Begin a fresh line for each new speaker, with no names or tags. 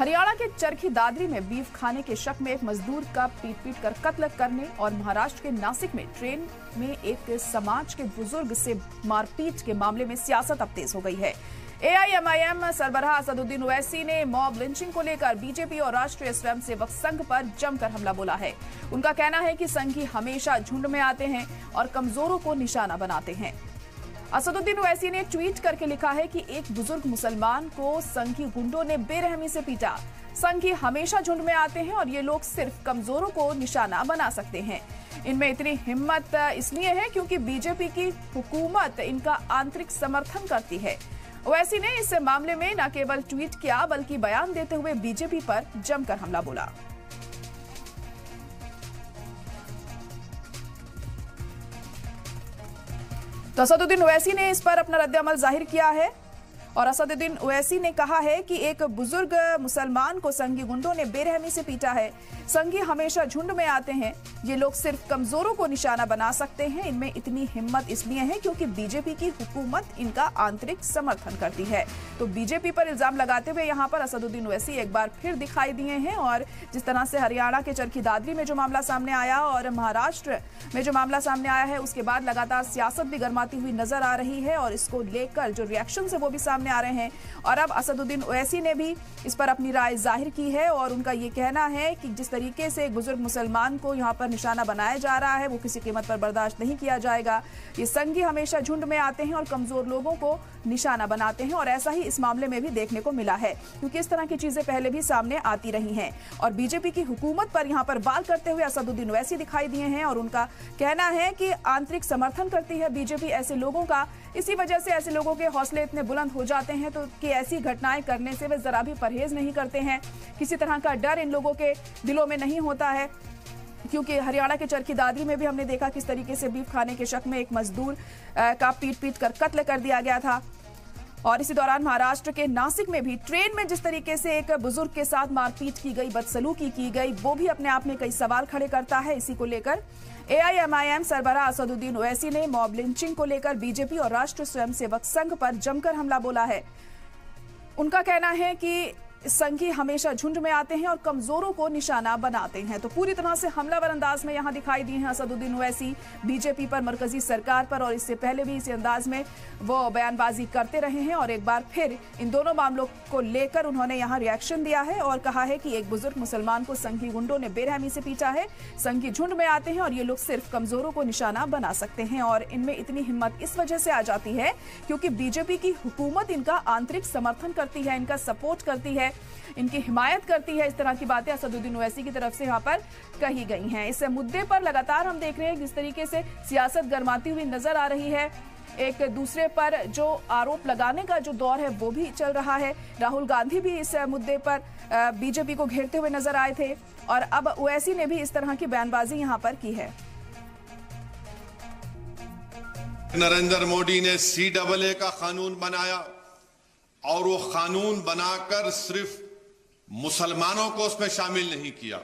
हरियाणा के चरखी दादरी में बीफ खाने के शक में एक मजदूर का पीट कर कत्ल करने और महाराष्ट्र के नासिक में ट्रेन में एक समाज के बुजुर्ग से मारपीट के मामले में सियासत अब तेज हो गई है। एआईएमआईएम सरबराह असदुद्दीन ओवैसी ने मॉब लिंचिंग को लेकर बीजेपी और राष्ट्रीय स्वयंसेवक संघ पर जमकर हमला बोला है। उनका कहना है कि संघी हमेशा झुंड में आते हैं और कमजोरों को निशाना बनाते हैं। असदुद्दीन ओवैसी ने ट्वीट करके लिखा है कि एक बुजुर्ग मुसलमान को संघी गुंडों ने बेरहमी से पीटा। संघी हमेशा झुंड में आते हैं और ये लोग सिर्फ कमजोरों को निशाना बना सकते हैं। इनमें इतनी हिम्मत इसलिए है क्योंकि बीजेपी की हुकूमत इनका आंतरिक समर्थन करती है। ओवैसी ने इस मामले में न केवल ट्वीट किया बल्कि बयान देते हुए बीजेपी पर जमकर हमला बोला। तो असदुद्दीन ओवैसी ने इस पर अपना रद्द-ए-अमल जाहिर किया है और असदुद्दीन ओवैसी ने कहा है कि एक बुजुर्ग मुसलमान को संघी गुंडों ने बेरहमी से पीटा है। संघी हमेशा झुंड में आते हैं, ये लोग सिर्फ कमजोरों को निशाना बना सकते हैं। इनमें इतनी हिम्मत इसलिए है क्योंकि बीजेपी की हुकूमत इनका आंतरिक समर्थन करती है। तो बीजेपी पर इल्जाम लगाते हुए यहाँ पर असदुद्दीन ओवैसी एक बार फिर दिखाई दिए हैं और जिस तरह से हरियाणा के चरखी दादरी में जो मामला सामने आया और महाराष्ट्र में जो मामला सामने आया है उसके बाद लगातार सियासत भी गर्माती हुई नजर आ रही है और इसको लेकर जो रिएक्शन है वो भी सामने आ रहे हैं। और अब असदुद्दीन ओवैसी ने भी इस पर अपनी राय जाहिर की है और उनका ये कहना है कि जिस तरीके से एक बुजुर्ग मुसलमान को यहाँ पर निशाना बनाया जा रहा है वो किसी कीमत पर बर्दाश्त नहीं किया जाएगा। ये संघी हमेशा झुंड में आते हैं और कमजोर लोगों को निशाना बनाते हैं और ऐसा ही इस मामले में भी देखने को मिला है क्योंकि इस तरह की चीजें पहले भी सामने आती रही हैं। और बीजेपी की हुकूमत पर यहाँ पर वार करते हुए असदुद्दीन ओवैसी दिखाई दिए हैं और उनका कहना है कि आंतरिक समर्थन करती है बीजेपी ऐसे लोगों का। इसी वजह से ऐसे लोगों के हौसले इतने बुलंद हो जाते हैं तो कि ऐसी घटनाएं करने से वे जरा भी परहेज नहीं करते हैं। किसी तरह का डर इन लोगों के दिलों में नहीं होता है क्योंकि हरियाणा के चरखी दादरी में भी हमने देखा किस तरीके से बीफ खाने के शक में एक मजदूर का पीट कर कत्ल कर दिया गया था। और इसी दौरान महाराष्ट्र के नासिक में भी ट्रेन में जिस तरीके से एक बुजुर्ग के साथ मारपीट की गई, बदसलूकी की गई, वो भी अपने आप में कई सवाल खड़े करता है। इसी को लेकर एआईएमआईएम सरबराह असदुद्दीन ओवैसी ने मॉब लिंचिंग को लेकर बीजेपी और राष्ट्रीय स्वयंसेवक संघ पर जमकर हमला बोला है। उनका कहना है कि संघी हमेशा झुंड में आते हैं और कमजोरों को निशाना बनाते हैं। तो पूरी तरह से हमलावर अंदाज में यहां दिखाई दिए हैं असदुद्दीन ओवैसी बीजेपी पर, मरकजी सरकार पर और इससे पहले भी इसी अंदाज में वो बयानबाजी करते रहे हैं और एक बार फिर इन दोनों मामलों को लेकर उन्होंने यहां रिएक्शन दिया है और कहा है कि एक बुजुर्ग मुसलमान को संघी गुंडों ने बेरहमी से पीटा है। संघी झुंड में आते हैं और ये लोग सिर्फ कमजोरों को निशाना बना सकते हैं और इनमें इतनी हिम्मत इस वजह से आ जाती है क्योंकि बीजेपी की हुकूमत इनका आंतरिक समर्थन करती है, इनका सपोर्ट करती है, इनकी हिमायत करती है। इस तरह की बातें असदुद्दीन ओवैसी की तरफ से यहाँ पर कही गई हैं। इस मुद्दे पर लगातार हम देख रहे हैं किस तरीके से सियासत गर्माती हुई नजर आ रही है। एक दूसरे पर जो आरोप लगाने का जो दौर है वो भी चल रहा है। राहुल गांधी भी इस मुद्दे पर बीजेपी को घेरते हुए नजर आए थे और अब ओवैसी ने भी इस तरह की बयानबाजी यहाँ पर की है।
नरेंद्र मोदी ने CAA का कानून बनाया और वो कानून बनाकर सिर्फ मुसलमानों को उसमें शामिल नहीं किया,